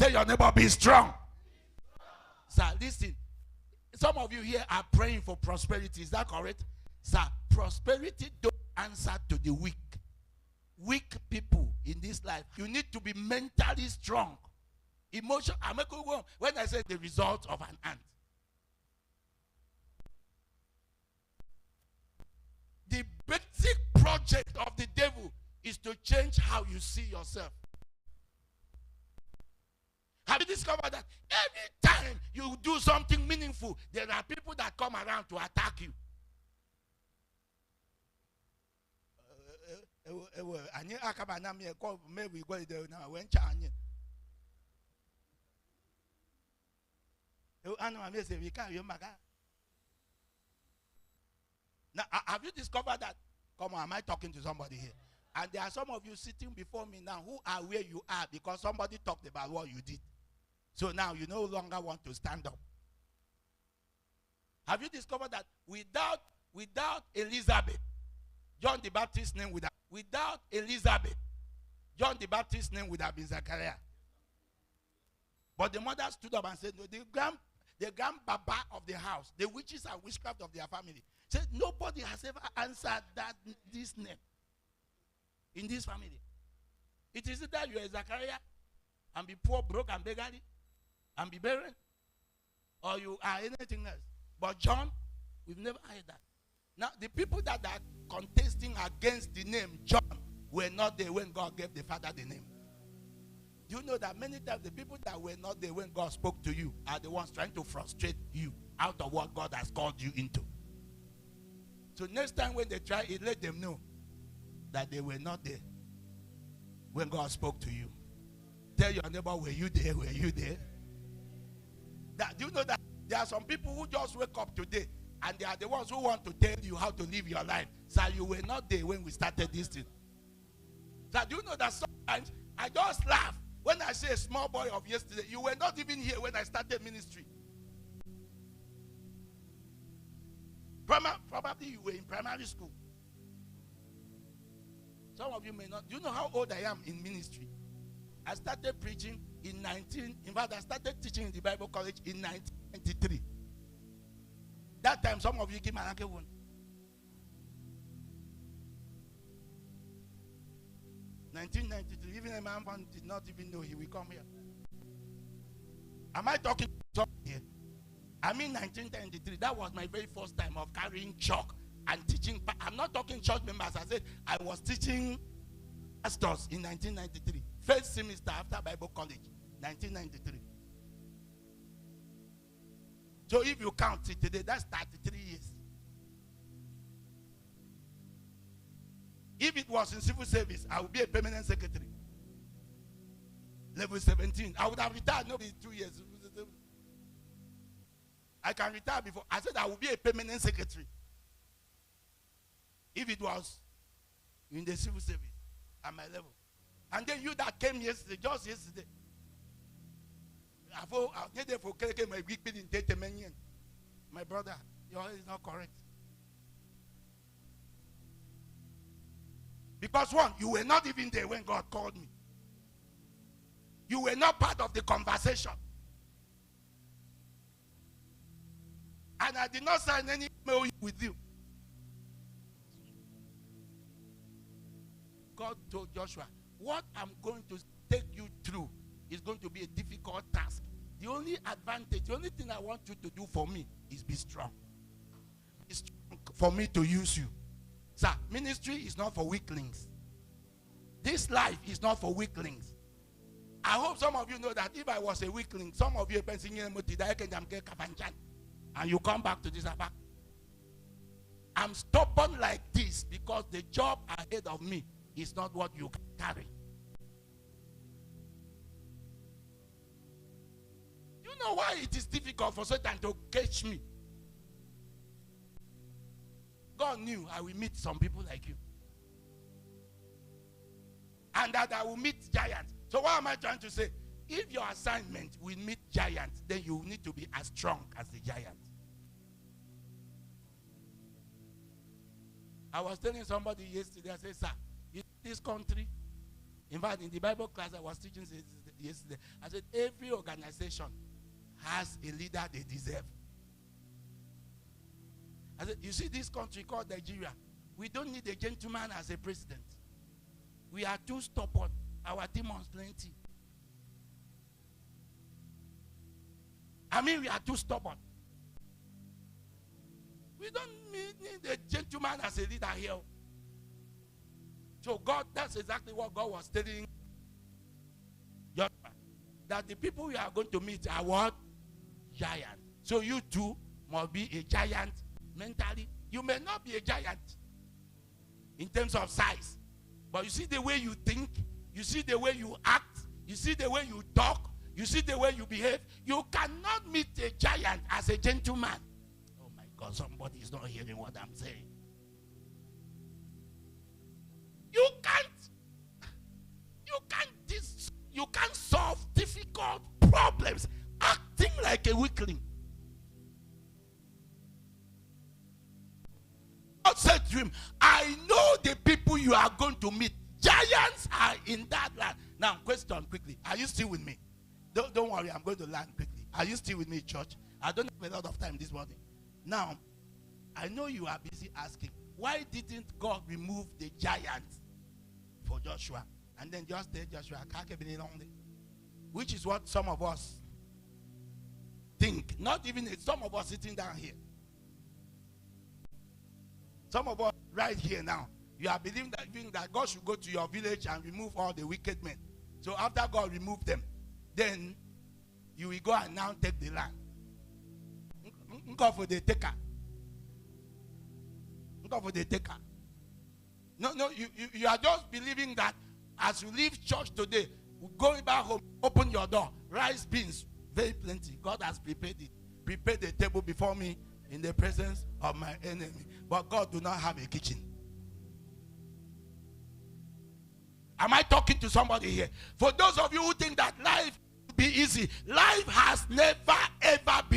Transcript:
Tell your neighbor, be strong. Sir, listen. Some of you here are praying for prosperity. Is that correct? Sir, prosperity don't answer to the weak. Weak people in this life. You need to be mentally strong. Emotion. When I say the result of an ant. The basic project of the devil is to change how you see yourself. Have you discovered that every time you do something meaningful, there are people that come around to attack you? Now, have you discovered that? Come on, am I talking to somebody here? And there are some of you sitting before me now who are where you are because somebody talked about what you did. So now you no longer want to stand up. Have you discovered that without Elizabeth, John the Baptist's name would have, without Elizabeth, John the Baptist's name would have been Zachariah. But the mother stood up and said, no, the grandpapa of the house, the witches and witchcraft of their family, said nobody has ever answered this name in this family. It is that you are Zachariah and be poor, broke, and beggarly, and be barren, or you are anything else. But John, we've never heard that. Now, the people that are contesting against the name John were not there when God gave the father the name. Do you know that many times the people that were not there when God spoke to you are the ones trying to frustrate you out of what God has called you into? So next time when they try it, let them know that they were not there when God spoke to you. Tell your neighbor, were you there? Were you there? Do you know that there are some people who just wake up today and they are the ones who want to tell you how to live your life? So you were not there when we started this thing. So do you know that sometimes I just laugh when I say a small boy of yesterday. You were not even here when I started ministry. Probably you were in primary school. Some of you may not. Do you know how old I am in ministry? I started preaching in I started teaching in the Bible college in 1993. That time, some of you give my uncle one. 1993, even a man did not even know he will come here. Am I talking to someone here? I mean 1993, that was my very first time of carrying chalk and teaching. I'm not talking church members. I said I was teaching pastors in 1993. First semester after Bible college, 1993. So if you count it today, that's 33 years. If it was in civil service, I would be a permanent secretary. Level 17. I would have retired, maybe 2 years. I can retire before. I said I would be a permanent secretary. If it was in the civil service at my level. And then you that came yesterday, just yesterday. My brother, your head is not correct. Because one, you were not even there when God called me. You were not part of the conversation. And I did not sign any email with you. God told Joshua, what I'm going to take you through is going to be a difficult task. The only advantage, the only thing I want you to do for me is be strong. Be strong for me to use you. Sir, ministry is not for weaklings. This life is not for weaklings. I hope some of you know that if I was a weakling, some of you are pensing and you come back to this attack. I'm stubborn like this because the job ahead of me is not what you can carry. You know why it is difficult for Satan to catch me? God knew I will meet some people like you. And that I will meet giants. So what am I trying to say? If your assignment will meet giants, then you need to be as strong as the giant. I was telling somebody yesterday, I said, sir, in this country, in fact, in the Bible class I was teaching, yesterday. I said, every organization has a leader they deserve. I said, you see this country called Nigeria, we don't need a gentleman as a president. We are too stubborn. Our demons plenty. I mean, we are too stubborn. We don't need a gentleman as a leader here. So God, that's exactly what God was telling Joshua. That the people we are going to meet are what? Giants. So you too must be a giant mentally. You may not be a giant in terms of size. But you see the way you think, you see the way you act, you see the way you talk, you see the way you behave. You cannot meet a giant as a gentleman. Oh my God, somebody is not hearing what I'm saying. You can't solve difficult problems acting like a weakling. God said to him, I know the people you are going to meet. Giants are in that land. Now, question quickly. Are you still with me? Don't worry, I'm going to land quickly. Are you still with me, church? I don't have a lot of time this morning. Now, I know you are busy asking, why didn't God remove the giant for Joshua? And then just tell Joshua, which is what some of us think. Not even some of us sitting down here. Some of us right here now, you are believing that God should go to your village and remove all the wicked men. So after God removed them, then you will go and now take the land. Go for the taker. Go for the taker. No, you are just believing that as you leave church today, going back home, open your door, rice, beans, very plenty. God has prepared it. Prepared the table before me in the presence of my enemy. But God do not have a kitchen. Am I talking to somebody here? For those of you who think that life will be easy, life has never ever been